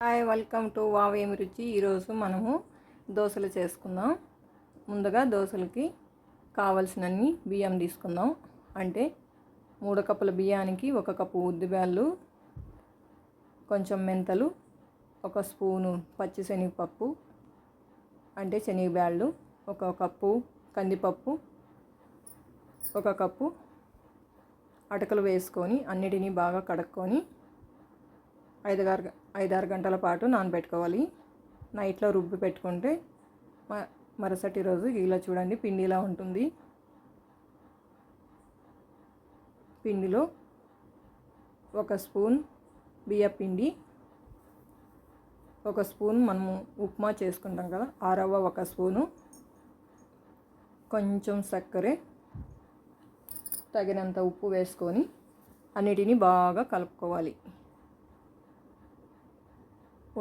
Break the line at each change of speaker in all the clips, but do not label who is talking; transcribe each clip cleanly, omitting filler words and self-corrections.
Hi, welcome to wow ఏమి రుచి. ఈరోజు మనము దోశలు చేసుకుందాం. ముందుగా దోశలకి కావలసినన్ని బియ్యం తీసుకుందాం. అంటే 3 కప్పుల బియ్యానికి 1 కప్పు ఉద్దిబ్యాళ్ళు, కొంచెం మెంతలు, 1 స్పూను పచ్చిశనగపప్పు అంటే శనగబ్యాళ్ళు, 1 కప్పు కందిపప్పు, 1 కప్పు అటుకులు వేసుకొని అన్నిటినీ బాగా కడుక్కొని 5-6 గంటల పాటు నానబెట్టుకోవాలి. నైట్లో రుబ్బి పెట్టుకుంటే మరుసటి రోజు ఇలా చూడండి పిండిలా ఉంటుంది. పిండిలో 1 స్పూన్ బియ్యపిండి, 1 స్పూన్ మనము ఉప్మా చేసుకుంటాం కదా ఆ రవ్వ 1 స్పూను, కొంచెం చక్కెర, తగినంత ఉప్పు వేసుకొని అన్నిటినీ బాగా కలుపుకోవాలి.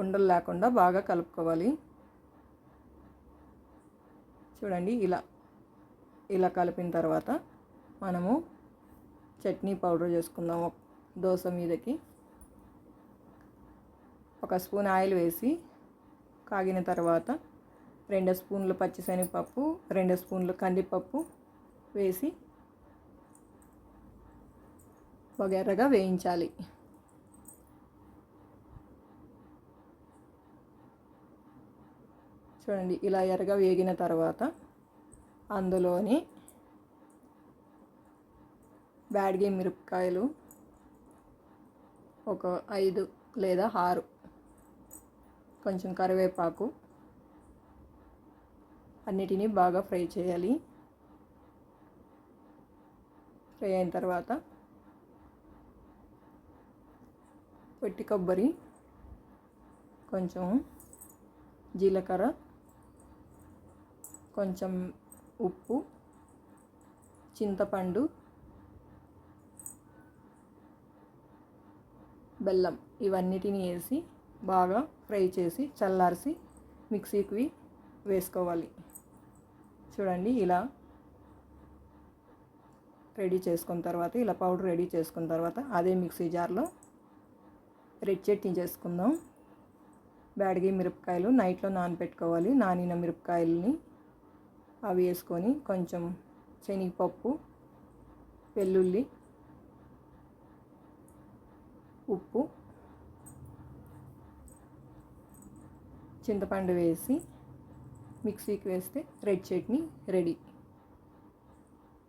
ఉండలు లేకుండా బాగా కలుపుకోవాలి. చూడండి ఇలా కలిపిన తర్వాత మనము చట్నీ పౌడర్ చేసుకుందాం. దోశ మీదకి 1 స్పూన్ ఆయిల్ వేసి కాగిన తర్వాత 2 స్పూన్లు పచ్చిశనగపప్పు, 2 స్పూన్లు కందిపప్పు వేసి ఎర్రగా వేయించాలి. చూడండి ఇలా ఎర్రగా వేగిన తర్వాత అందులోని బ్యాడగి మిరపకాయలు 5 లేదా 6, కొంచెం కరివేపాకు అన్నిటినీ బాగా ఫ్రై చేయాలి. ఫ్రై అయిన తర్వాత పొట్టి కొబ్బరి, కొంచెం జీలకర్ర, కొంచెం ఉప్పు, చింతపండు, బెల్లం ఇవన్నిటిని వేసి బాగా ఫ్రై చేసి చల్లార్చి మిక్సీకి వేసుకోవాలి. చూడండి ఇలా రెడీ చేసుకున్న తర్వాత ఇలా పౌడర్ రెడీ చేసుకున్న తర్వాత అదే మిక్సీ జార్లో రెడ్ చట్నీ చేసుకుందాం. బ్యాడగి మిరపకాయలు నైట్లో నానబెట్టుకోవాలి. నానిన మిరపకాయలని అవి వేసుకొని కొంచెం శనగపప్పు, వెల్లుల్లి, ఉప్పు, చింతపండు వేసి మిక్సీకి వేస్తే రెడ్ చట్నీ రెడీ.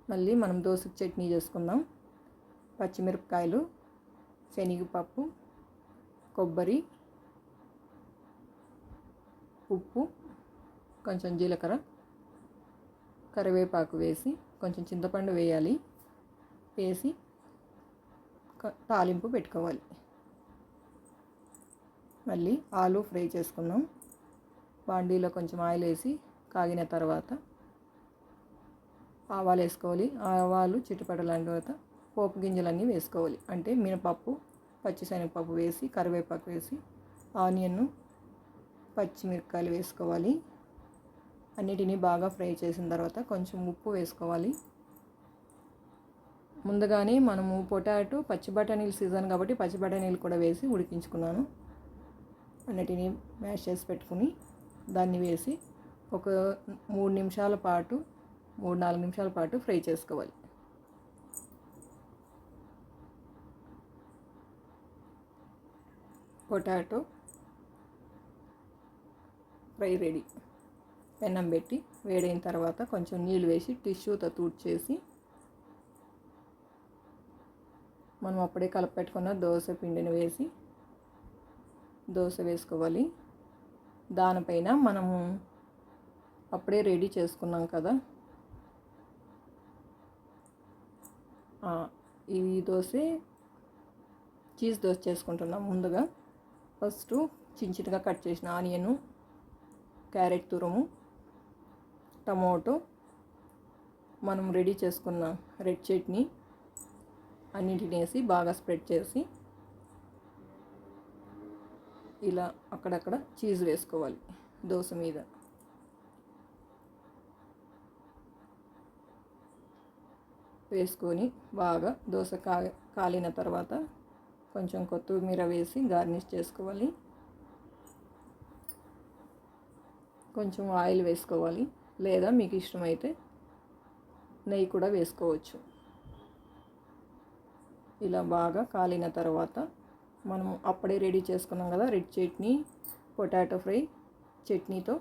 మళ్ళీ మనం దోశ చట్నీ చేసుకుందాం. పచ్చిమిరపకాయలు, శనగపప్పు, కొబ్బరి, ఉప్పు, కొంచెం జీలకర్ర, కరివేపాకు వేసి కొంచెం చింతపండు వేయాలి. వేసి తాలింపు పెట్టుకోవాలి. మళ్ళీ ఆలు ఫ్రై చేసుకుందాం. బాండీలో కొంచెం ఆయిల్ వేసి కాగిన తర్వాత ఆవాలు వేసుకోవాలి. ఆవాలు చిటపటలాడిన తర్వాత పోపు గింజలన్నీ వేసుకోవాలి. అంటే మినపప్పు, పచ్చిశనగపప్పు వేసి కరివేపాకు వేసి ఆనియన్, పచ్చిమిరపకాయలు వేసుకోవాలి. అన్నిటినీ బాగా ఫ్రై చేసిన తర్వాత కొంచెం ఉప్పు వేసుకోవాలి. ముందుగానే మనము పొటాటో పచ్చి బఠానీలు సీజన్ కాబట్టి పచ్చి బఠానీలు కూడా వేసి ఉడికించుకున్నాను. అన్నిటినీ మ్యాష్ చేసి పెట్టుకుని దాన్ని వేసి ఒక 3-4 నిమిషాల పాటు ఫ్రై చేసుకోవాలి. Potato fry ready. పెనం పెట్టి వేడైన తర్వాత కొంచెం నీళ్ళు వేసి టిష్యూతో తుడిచేసి మనం అప్పుడే కలపెట్టుకున్న దోశ పిండిని వేసి దోశ వేసుకోవాలి. దానిపైన మనము అప్పుడే రెడీ చేసుకున్నాం కదా ఈ దోశ చీజ్ దోశ చేసుకుంటున్నాం. ముందుగా ఫస్ట్ చిన్నగా కట్ చేసిన ఆనియను, క్యారెట్ తురుము, టమోటో, మనం రెడీ చేసుకున్న రెడ్ చట్నీ అన్నింటిని వేసి బాగా స్ప్రెడ్ చేసి ఇలా అక్కడక్కడ చీజ్ వేసుకోవాలి. దోశ మీద వేసుకొని బాగా దోశ కాలిన తర్వాత కొంచెం కొత్తిమీర వేసి గార్నిష్ చేసుకోవాలి. కొంచెం ఆయిల్ వేసుకోవాలి, లేదా మీకు ఇష్టమైతే నెయ్యి కూడా వేసుకోవచ్చు. ఇలా బాగా కాలిన తర్వాత మనం అప్పుడే రెడీ చేసుకున్నాం కదా రెడ్ చట్నీ, పొటాటో ఫ్రై చట్నీతో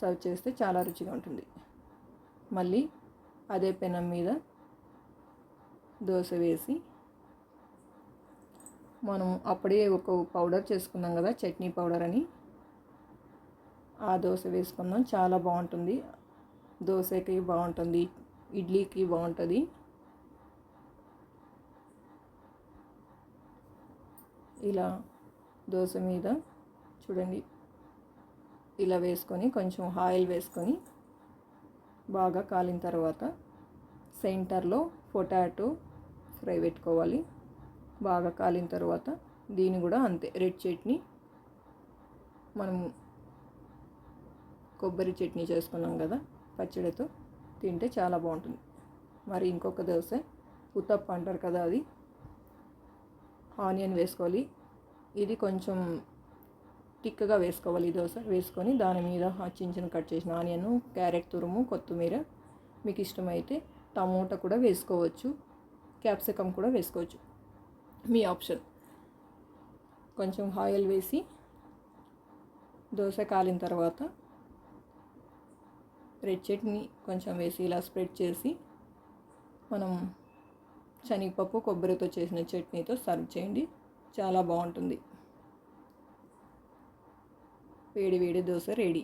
సర్వ్ చేస్తే చాలా రుచిగా ఉంటుంది. మళ్ళీ అదే పెనం మీద దోశ వేసి మనం అప్పుడే ఒక పౌడర్ చేసుకున్నాం కదా చట్నీ పౌడర్ అని, ఆ దోశ వేసుకుందాం. చాలా బాగుంటుంది, దోశకి బాగుంటుంది, ఇడ్లీకి బాగుంటుంది. ఇలా దోశ మీద చూడండి ఇలా వేసుకొని కొంచెం ఆయిల్ వేసుకొని బాగా కాలిన తర్వాత సెంటర్లో పొటాటో ఫ్రై పెట్టుకోవాలి. బాగా కాలిన తర్వాత దీన్ని కూడా అంతే రెడ్ చట్నీ, మనం కొబ్బరి చట్నీ చేసుకున్నాం కదా పచ్చడితో తింటే చాలా బాగుంటుంది. మరి ఇంకొక దోశ ఉత్తప్ప అంటారు కదా, అది ఆనియన్ వేసుకోవాలి. ఇది కొంచెం టిక్గా వేసుకోవాలి. ఈ దోశ వేసుకొని దాని మీద చిన్న కట్ చేసిన ఆనియన్, క్యారెట్ తురుము, కొత్తిమీర, మీకు ఇష్టమైతే టమోటా కూడా వేసుకోవచ్చు, క్యాప్సికమ్ కూడా వేసుకోవచ్చు, మీ ఆప్షన్. కొంచెం ఆయిల్ వేసి దోశ కాలిన తర్వాత రెడ్ చట్నీ కొంచెం వేసి ఇలా స్ప్రెడ్ చేసి మనం శనగపప్పు కొబ్బరితో చేసిన చట్నీతో సర్వ్ చేయండి, చాలా బాగుంటుంది. వేడి వేడి దోశ రెడీ.